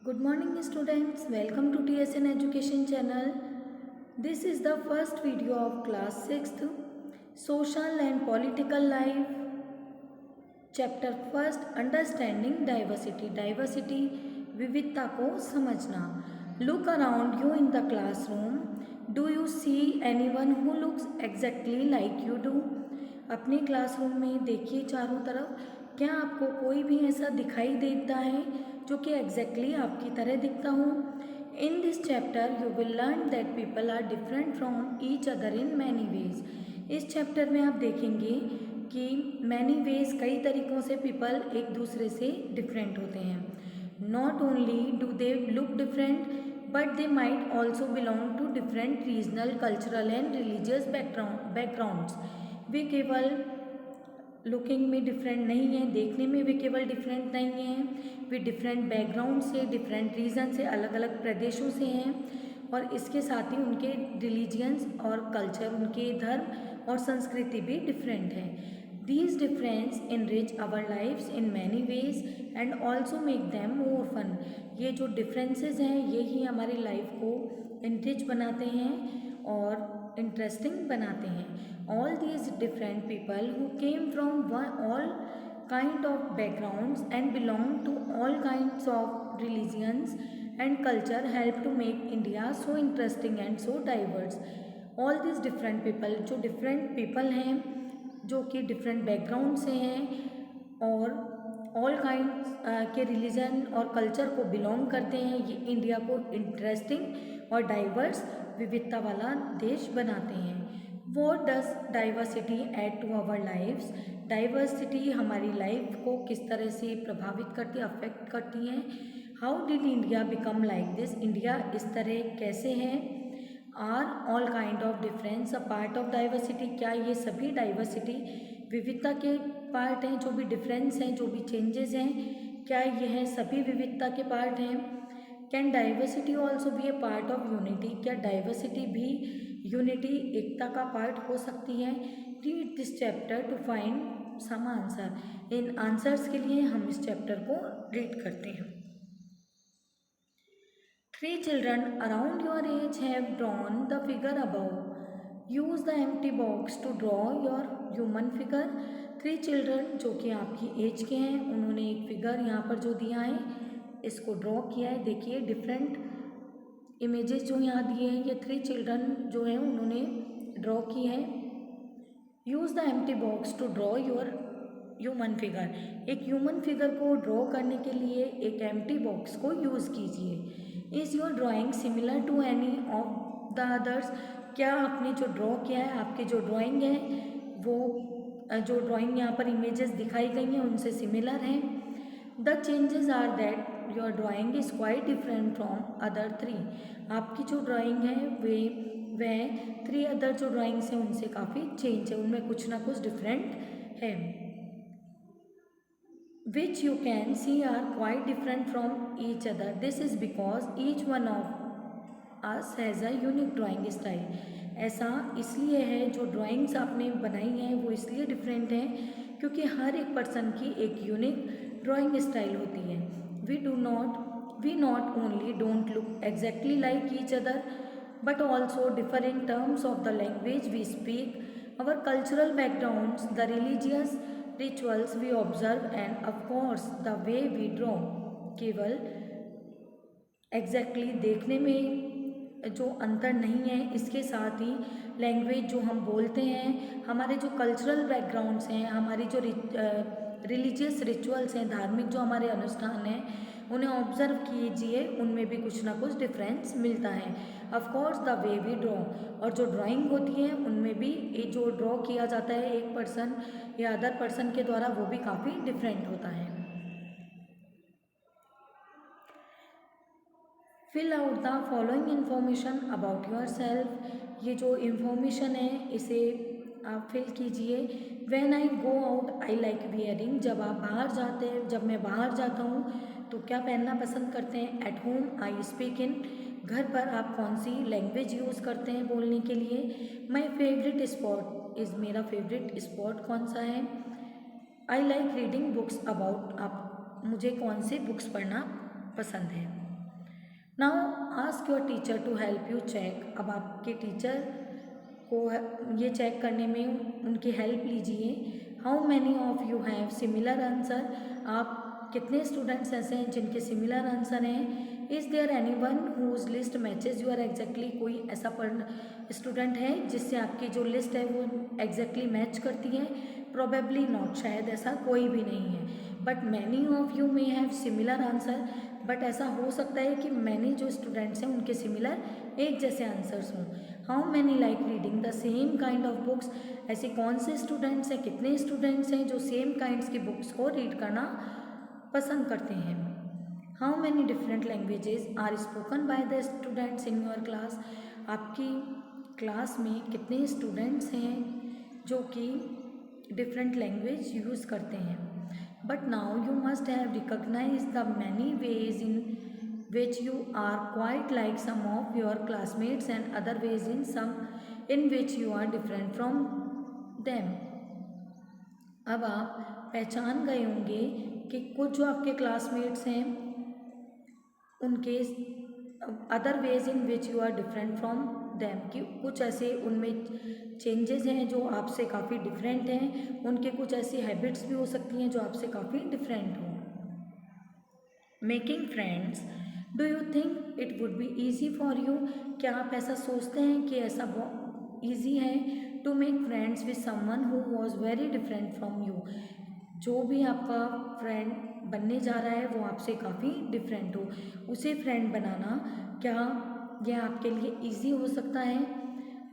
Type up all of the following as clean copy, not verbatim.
Good morning students, welcome to TSN Education channel. This is the first video of class 6th Social and Political Life. Chapter first Understanding Diversity. Diversity विविधता को समझना. Look around you in the classroom. Do you see anyone who looks exactly like you do? अपने classroom में देखिए चारों तरफ, क्या आपको कोई भी ऐसा दिखाई देता है जो कि एग्जैक्टली आपकी तरह दिखता हो. In this chapter you will learn that people are different from each other in many ways. इस चैप्टर में आप देखेंगे कि मैनी वेज कई तरीक़ों से पीपल एक दूसरे से डिफरेंट होते हैं. Not only do they look different but they might also belong to different regional cultural and religious backgrounds. वे केवल लुकिंग में डिफरेंट नहीं हैं, देखने में वे केवल डिफरेंट नहीं हैं, वे डिफरेंट बैकग्राउंड से, डिफरेंट रीजन से, अलग अलग प्रदेशों से हैं और इसके साथ ही उनके रिलीजियंस और कल्चर, उनके धर्म और संस्कृति भी डिफरेंट है. These difference enrich our lifes in many ways and also make them more fun. ये जो डिफरेंसेस हैं यही हमारी लाइफ को इनरिच बनाते हैं और इंटरेस्टिंग बनाते हैं. All these different people who came from all kind of backgrounds and belong to all kinds of religions and culture help to make India so interesting and so diverse. All these different people, जो different people हैं जो कि different background से हैं और all kind के religion और culture को बिलोंग करते हैं, ये इंडिया को इंटरेस्टिंग और डाइवर्स विविधता वाला देश बनाते हैं. What does diversity add to our lifes. Diversity हमारी लाइफ को किस तरह से प्रभावित करती है, अफेक्ट करती हैं. How did India become like this. India इस तरह कैसे है. Are all kind of difference a part of diversity. क्या ये सभी डाइवर्सिटी विविधता के पार्ट हैं. जो भी डिफरेंस हैं, जो भी चेंजेस हैं, क्या यह सभी विविधता के पार्ट हैं. Can diversity also be a part of unity. क्या डाइवर्सिटी भी यूनिटी, एकता का पार्ट हो सकती है. Read this chapter to find some answer. इन आंसर्स के लिए हम इस चैप्टर को रीड करते हैं. 3 children around your age have drawn the figure above. Use the empty box to draw your human figure. 3 children जो कि आपकी एज के हैं, उन्होंने एक फिगर यहाँ पर जो दिया है इसको ड्रॉ किया है. देखिए डिफरेंट इमेजेस जो यहाँ दिए हैं, ये 3 चिल्ड्रन जो हैं उन्होंने ड्रॉ की है. Use the empty box to draw your human figure. एक ह्यूमन फिगर को ड्रॉ करने के लिए एक एम्प्टी बॉक्स को यूज़ कीजिए. Is your drawing similar to any of the others. क्या आपने जो ड्रॉ किया है, आपकी जो ड्राइंग है वो जो ड्राइंग यहाँ पर इमेजेस दिखाई गई हैं उनसे सिमिलर हैं. The changes are that your drawing is quite different from other 3. आपकी जो ड्राइंग है वह 3 अदर जो ड्राइंग्स हैं उनसे काफ़ी चेंज है, उनमें कुछ ना कुछ डिफरेंट है. which you can see are quite different from each other. This is because each one of us has a unique drawing style. ऐसा इसलिए है, जो ड्राइंग्स आपने बनाई हैं वो इसलिए डिफरेंट हैं क्योंकि हर एक पर्सन की एक यूनिक ड्राइंग स्टाइल होती है. We not only don't look exactly like each other but also differ in terms of the language we speak, our cultural backgrounds, the religious rituals we observe and of course the way we draw. केवल exactly देखने में जो अंतर नहीं है, इसके साथ ही language जो हम बोलते हैं, हमारे जो कल्चरल बैकग्राउंड्स हैं, हमारी जो रिलीजियस रिचुअल्स हैं, धार्मिक जो हमारे अनुष्ठान हैं, उन्हें ऑब्जर्व कीजिए, उनमें भी कुछ ना कुछ डिफरेंस मिलता है. Of course the way we draw. और जो ड्राइंग होती है उनमें भी जो ड्रॉ किया जाता है एक पर्सन या अदर पर्सन के द्वारा, वो भी काफ़ी डिफरेंट होता है. Fill out the following information about yourself. ये जो इन्फॉर्मेशन है इसे आप फिल कीजिए. When I go out I like wearing. जब आप बाहर जाते हैं, जब मैं बाहर जाता हूँ तो क्या पहनना पसंद करते हैं. At home I speak in. घर पर आप कौन सी लैंग्वेज यूज़ करते हैं बोलने के लिए. My favourite spot is. मेरा फेवरेट स्पॉट कौन सा है. I like reading books about. आप मुझे कौन सी बुक्स पढ़ना पसंद है. Now ask your teacher to help you check. अब आपके टीचर को ये चेक करने में उनकी हेल्प लीजिए। How many of you have similar answer. आप कितने स्टूडेंट्स ऐसे हैं जिनके सिमिलर आंसर हैं। Is there any one whose list matches your exactly. कोई ऐसा स्टूडेंट है जिससे आपकी जो लिस्ट है वो एग्जैक्टली मैच करती है। प्रोबेबली नॉट, शायद ऐसा कोई भी नहीं है। But many of you may have similar answer. But ऐसा हो सकता है कि मैनी जो स्टूडेंट्स हैं उनके सिमिलर एक जैसे आंसर्स हों। How many like reading the same kind of books. ऐसे कौन से स्टूडेंट्स हैं, कितने स्टूडेंट्स हैं जो सेम काइंड्स की बुक्स को रीड करना पसंद करते हैं। How many different languages are spoken by the students in your class. आपकी क्लास में कितने स्टूडेंट्स हैं जो कि डिफरेंट लैंग्वेज यूज़ करते हैं। But now you must have recognise the many ways in which you are quite like some of your classmates and other ways in some in which you are different from them. अब आप पहचान गए होंगे कि कुछ जो आपके classmates हैं उनके other ways in which you are different from them, कि कुछ ऐसे उनमें चेंजेस हैं जो आपसे काफ़ी डिफरेंट हैं। उनके कुछ ऐसी हैबिट्स भी हो सकती हैं जो आपसे काफ़ी डिफरेंट हों। Making friends, do you think it would be easy for you. क्या आप ऐसा सोचते हैं कि ऐसा ईजी है to make friends with someone who was very different from you. जो भी आपका फ्रेंड बनने जा रहा है वो आपसे काफ़ी डिफरेंट हो, उसे फ्रेंड बनाना क्या यह आपके लिए ईजी हो सकता है।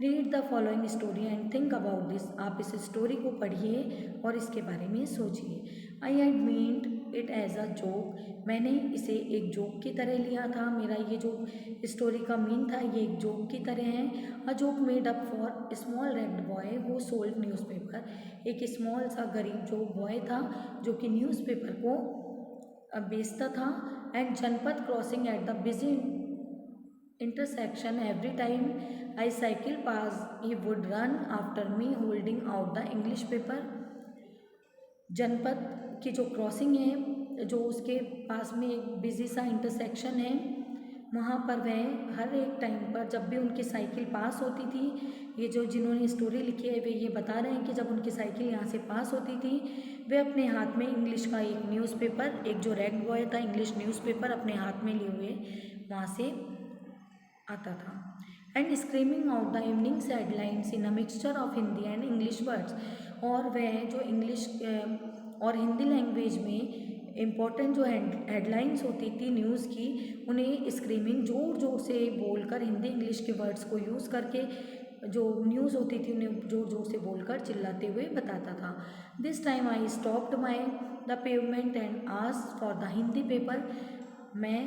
Read the following story and think about this. आप इस स्टोरी को पढ़िए और इसके बारे में सोचिए। I had meaned it as a joke. मैंने इसे एक जोक की तरह लिया था। मेरा ये जो स्टोरी का मीन था ये एक जोक की तरह है। A joke made up for small red boy who sold newspaper. एक स्मॉल सा गरीब जो बॉय था जो कि न्यूज़पेपर को बेचता था। एंड जनपद crossing at the busy intersection every time I cycle past he would run after me holding out the English paper। जनपद की जो क्रॉसिंग है, जो उसके पास में एक बिजी सा इंटरसेक्शन है, वहाँ पर वह हर एक टाइम पर जब भी उनकी साइकिल पास होती थी, ये जो जिन्होंने स्टोरी लिखी है वे ये बता रहे हैं कि जब उनकी साइकिल यहाँ से पास होती थी वे अपने हाथ में इंग्लिश का एक न्यूज़पेपर, एक जो रेड बॉय था इंग्लिश न्यूज़पेपर अपने हाथ में लिए हुए वहाँ से आता था। And screaming out the evenings headlines in a mixture of Hindi and English words. और वह जो इंग्लिश और हिंदी लैंग्वेज में इम्पॉर्टेंट जो हेडलाइंस होती थी न्यूज़ की, उन्हें स्क्रीमिंग ज़ोर ज़ोर से बोलकर हिंदी इंग्लिश के वर्ड्स को यूज़ करके जो न्यूज़ होती थी उन्हें ज़ोर ज़ोर से बोलकर चिल्लाते हुए बताता था। This time I stopped my the pavement and asked for the Hindi paper. मैं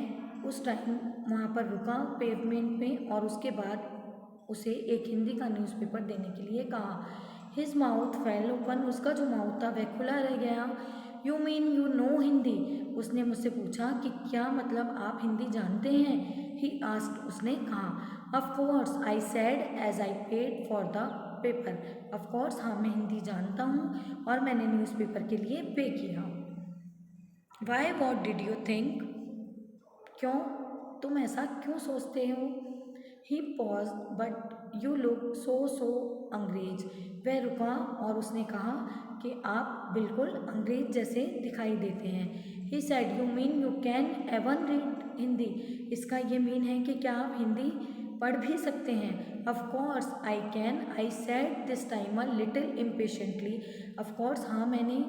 उस टाइम वहाँ पर रुका पेवमेंट में और उसके बाद उसे एक हिंदी का न्यूज़पेपर देने के लिए कहा। His mouth fail open. उसका जो माउथ था वह खुला रह गया। You mean you know Hindi. उसने मुझसे पूछा कि क्या मतलब आप हिंदी जानते हैं। ही आस्क्ड, उसने कहा। Of course I said as I paid for the paper. Of course, हाँ मैं हिंदी जानता हूँ और मैंने न्यूज़पेपर के लिए पे किया। Why what did you think. क्यों, तुम ऐसा क्यों सोचते हो। He pause but you look so अंग्रेज। वह रुका और उसने कहा कि आप बिल्कुल अंग्रेज जैसे दिखाई देते हैं। He said you mean you can even read Hindi. इसका ये मीन है कि क्या आप हिंदी पढ़ भी सकते हैं। Of course I can, I said this time a little impatiently. Of course, हाँ मैंने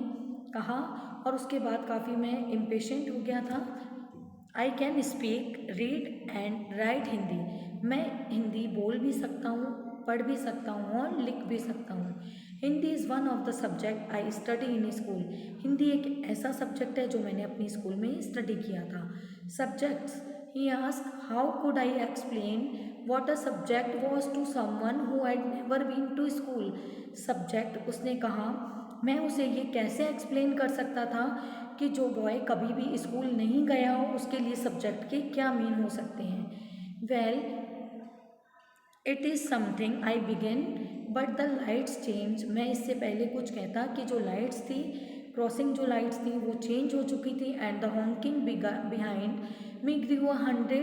कहा और उसके बाद काफ़ी मैं इम्पेशेंट हो गया था। I can speak, read and right Hindi. मैं हिंदी बोल भी सकता हूँ, पढ़ भी सकता हूँ और लिख भी सकता हूँ। Hindi is one of the subject I study in school. Hindi एक ऐसा सब्जेक्ट है जो मैंने अपनी स्कूल में स्टडी किया था। Subjects, he ask how could I explain what a subject was to someone who had never been to school. Subject, उसने कहा मैं उसे ये कैसे एक्सप्लेन कर सकता था कि जो बॉय कभी भी स्कूल नहीं गया हो उसके लिए सब्जेक्ट के क्या मीन हो सकते हैं। Well it is something I began but the lights change. मैं इससे पहले कुछ कहता कि जो लाइट्स थी, क्रॉसिंग जो लाइट्स थी वो चेंज हो चुकी थी। And the honking behind me grew 100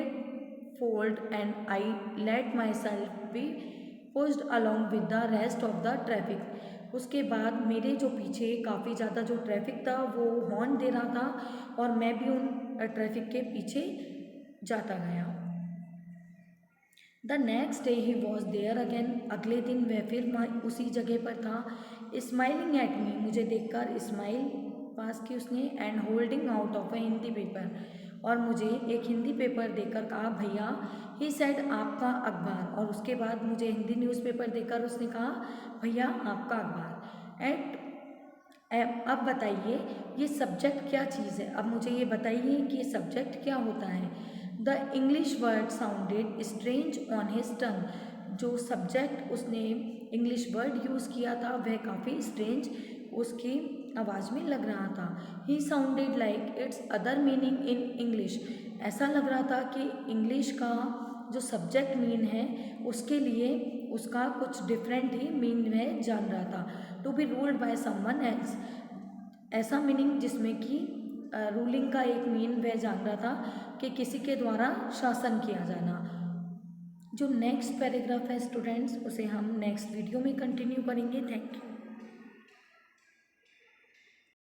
fold and I let myself be pushed along with the rest of the traffic। उसके बाद मेरे जो पीछे काफ़ी ज़्यादा जो ट्रैफिक था वो हॉर्न दे रहा था और मैं भी उन ट्रैफिक के पीछे जाता गया। The next day he was there again, अगले दिन वह फिर उसी जगह पर था। स्माइलिंग एट मी, मुझे देखकर स्माइल पास की उसने, and holding out of A Hindi paper, और मुझे एक हिंदी पेपर देकर कहा भैया। ही सेड आपका अखबार, और उसके बाद मुझे हिंदी न्यूज़पेपर देकर उसने कहा भैया आपका अखबार। अब बताइए ये सब्जेक्ट क्या चीज़ है। अब मुझे ये बताइए कि ये सब्जेक्ट क्या होता है। The English word sounded strange on his टंग, जो सब्जेक्ट उसने इंग्लिश वर्ड यूज़ किया था वह काफ़ी स्ट्रेंज उसकी आवाज़ में लग रहा था। He sounded like its other meaning in English, ऐसा लग रहा था कि इंग्लिश का जो सब्जेक्ट मीन है उसके लिए उसका कुछ डिफरेंट ही मीन वह जान रहा था। To be ruled by someone else, ऐसा मीनिंग जिसमें कि रूलिंग का एक मीन वह जान रहा था कि किसी के द्वारा शासन किया जाना। जो नेक्स्ट पैराग्राफ है स्टूडेंट्स उसे हम नेक्स्ट वीडियो में कंटिन्यू करेंगे। Thank you.